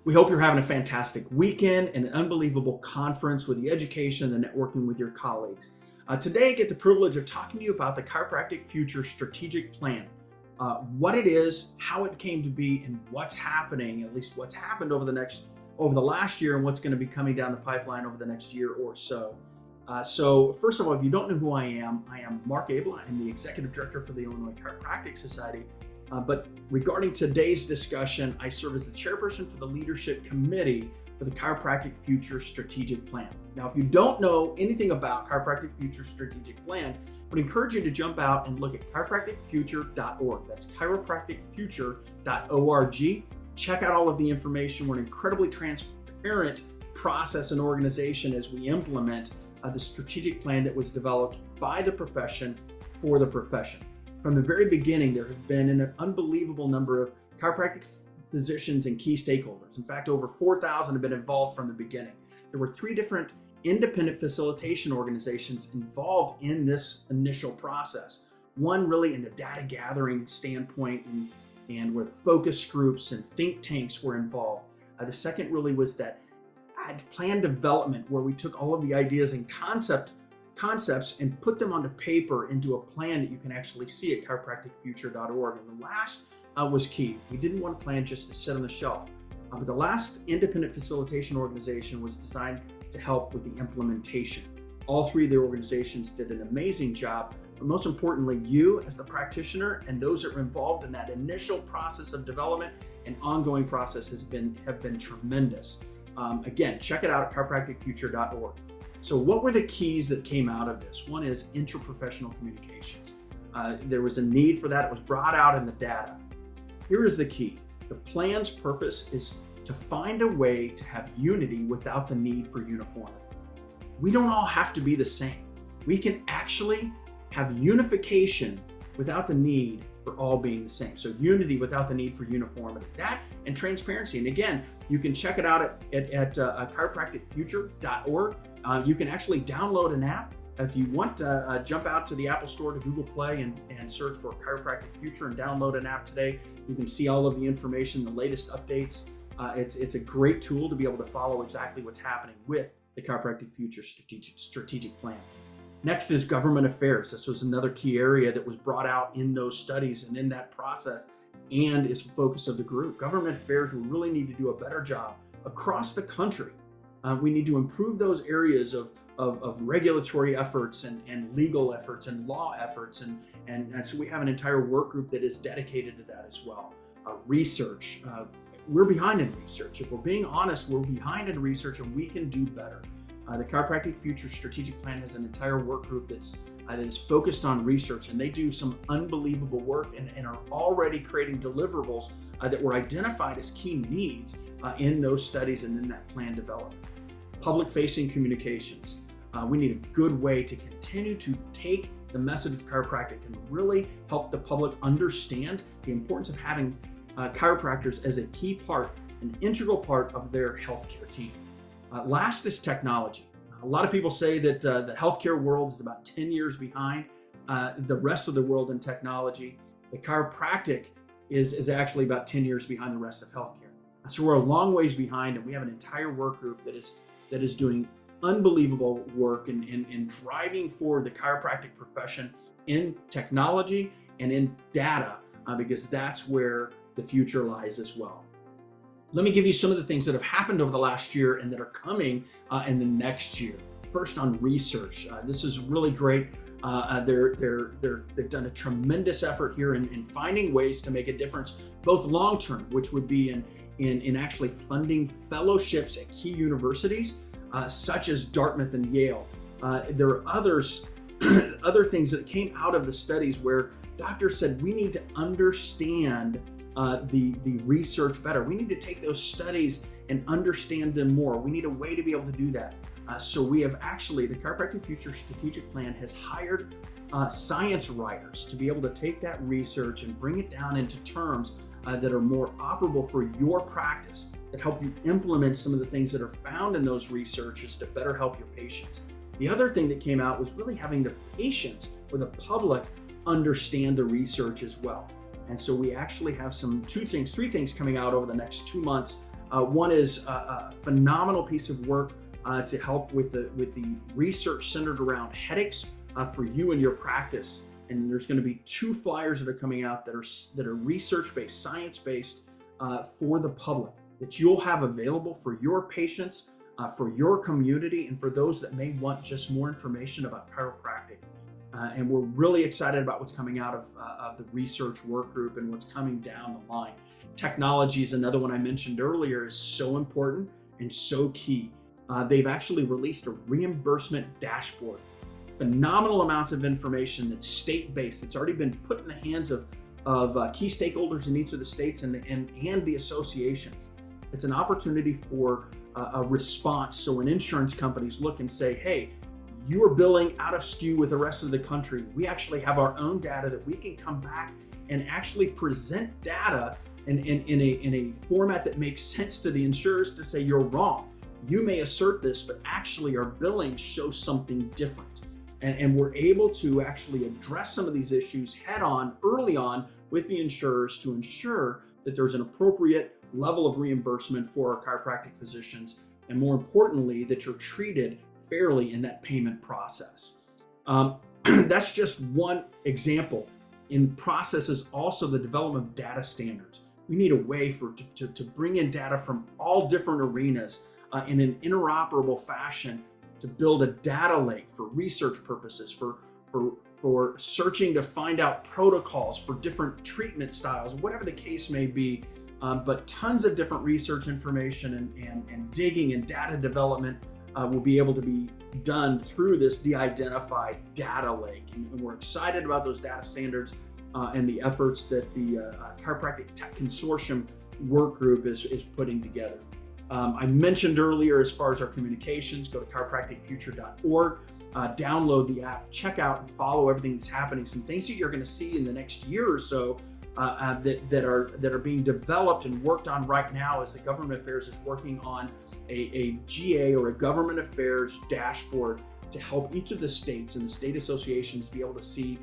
We hope you're having a fantastic weekend and an unbelievable conference with the education and the networking with your colleagues. Today, I get the privilege of talking to you about the Chiropractic Future Strategic Plan, what it is, how it came to be, and what's happening, at least what's happened over the last year and what's going to be coming down the pipeline over the next year or so. So first of all, if you don't know who I am Marc Abla. I'm the Executive Director for the Illinois Chiropractic Society. But regarding today's discussion, I serve as the chairperson for the leadership committee for the Chiropractic Future Strategic Plan. Now, if you don't know anything about Chiropractic Future Strategic Plan, I would encourage you to jump out and look at chiropracticfuture.org. That's chiropracticfuture.org. Check out all of the information. We're an incredibly transparent process and organization as we implement the strategic plan that was developed by the profession for the profession. From the very beginning, there have been an unbelievable number of chiropractic physicians and key stakeholders. In fact, over 4,000 have been involved from the beginning. There were 3 different independent facilitation organizations involved in this initial process. One really in the data gathering standpoint and where focus groups and think tanks were involved. The second really was that plan development, where we took all of the ideas and concepts and put them onto paper into a plan that you can actually see at chiropracticfuture.org. And the last was key. We didn't want a plan just to sit on the shelf. But the last independent facilitation organization was designed to help with the implementation. All 3 of the organizations did an amazing job. But most importantly, you as the practitioner and those that were involved in that initial process of development and ongoing process have been tremendous. Again, check it out at chiropracticfuture.org. So what were the keys that came out of this? One is interprofessional communications. There was a need for that. It was brought out in the data. Here is the key. The plan's purpose is to find a way to have unity without the need for uniformity. We don't all have to be the same. We can actually have unification without the need for all being the same. So unity without the need for uniformity. That and transparency. And again, you can check it out at chiropracticfuture.org. You can actually download an app. If you want to jump out to the Apple Store, to Google Play, and search for Chiropractic Future and download an app today. You can see all of the information, the latest updates. It's a great tool to be able to follow exactly what's happening with the Chiropractic Future Strategic Plan. Next is government affairs. This was another key area that was brought out in those studies and in that process and is the focus of the group. Government affairs, we really need to do a better job across the country. We need to improve those areas of regulatory efforts and legal efforts and law efforts. And so we have an entire work group that is dedicated to that as well. Research, we're behind in research. If we're being honest, we're behind in research and we can do better. The Chiropractic Future Strategic Plan has an entire work group that is focused on research, and they do some unbelievable work and are already creating deliverables that were identified as key needs in those studies and in that plan development. Public-facing communications. We need a good way to continue to take the message of chiropractic and really help the public understand the importance of having chiropractors as a key part, an integral part of their healthcare team. Last is technology. A lot of people say that the healthcare world is about 10 years behind the rest of the world in technology. The chiropractic is actually about 10 years behind the rest of healthcare. So we're a long ways behind, and we have an entire work group that is doing unbelievable work in driving forward the chiropractic profession in technology and in data, because that's where the future lies as well. Let me give you some of the things that have happened over the last year and that are coming in the next year. First, on research. This is really great. They've done a tremendous effort here in finding ways to make a difference, both long-term, which would be in actually funding fellowships at key universities, such as Dartmouth and Yale. There are other things that came out of the studies where doctors said we need to understand the research better. We need to take those studies and understand them more. We need a way to be able to do that. So we have actually, the Chiropractic Future Strategic Plan has hired science writers to be able to take that research and bring it down into terms that are more operable for your practice, that help you implement some of the things that are found in those researches to better help your patients. The other thing that came out was really having the patients or the public understand the research as well. And so we actually have three things coming out over the next 2 months One is a phenomenal piece of work to help with the research centered around headaches for you and your practice. And there's going to be 2 flyers that are coming out that are research-based, science-based for the public that you'll have available for your patients, for your community, and for those that may want just more information about chiropractic. And we're really excited about what's coming out of the research work group and what's coming down the line. Technology is another one I mentioned earlier, is so important and so key. They've actually released a reimbursement dashboard. Phenomenal amounts of information that's state-based. It's already been put in the hands of key stakeholders in each of the states and the associations. It's an opportunity for a response. So when insurance companies look and say, hey, you are billing out of skew with the rest of the country, we actually have our own data that we can come back and actually present data in a format that makes sense to the insurers to say, you're wrong. You may assert this, but actually our billing shows something different. And we're able to actually address some of these issues head on, early on, with the insurers to ensure that there's an appropriate level of reimbursement for our chiropractic physicians, and more importantly, that you're treated fairly in that payment process. That's just one example. In process is also the development of data standards. We need a way to bring in data from all different arenas in an interoperable fashion to build a data lake for research purposes, for searching to find out protocols for different treatment styles, whatever the case may be. But tons of different research information and digging and data development will be able to be done through this de-identified data lake. And we're excited about those data standards and the efforts that the Chiropractic Tech Consortium work group is putting together. I mentioned earlier, as far as our communications, go to chiropracticfuture.org, download the app, check out and follow everything that's happening. Some things that you're going to see in the next year or so that are being developed and worked on right now as the Government Affairs is working on a GA, or a Government Affairs dashboard, to help each of the states and the state associations be able to see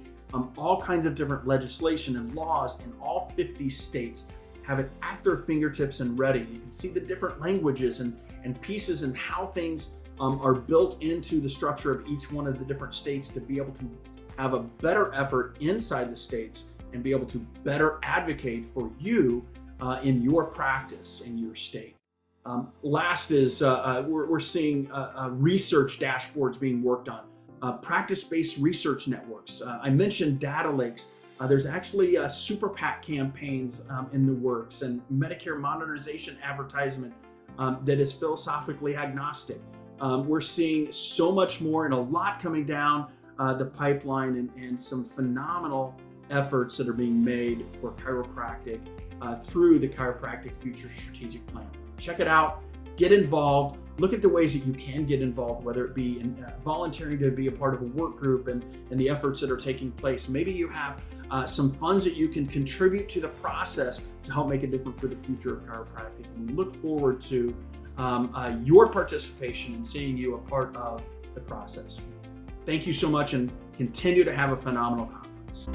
all kinds of different legislation and laws in all 50 states. Have it at their fingertips and ready. You can see the different languages and pieces and how things are built into the structure of each one of the different states to be able to have a better effort inside the states and be able to better advocate for you in your practice in your state. Last is we're seeing research dashboards being worked on, practice-based research networks. I mentioned data lakes. There's actually super PAC campaigns in the works, and Medicare modernization advertisement that is philosophically agnostic. We're seeing so much more and a lot coming down the pipeline, and some phenomenal efforts that are being made for chiropractic through the Chiropractic Future Strategic Plan. Check it out, get involved, look at the ways that you can get involved, whether it be in volunteering to be a part of a work group and the efforts that are taking place. Maybe you have some funds that you can contribute to the process to help make a difference for the future of chiropractic. And we look forward to your participation and seeing you a part of the process. Thank you so much, and continue to have a phenomenal conference.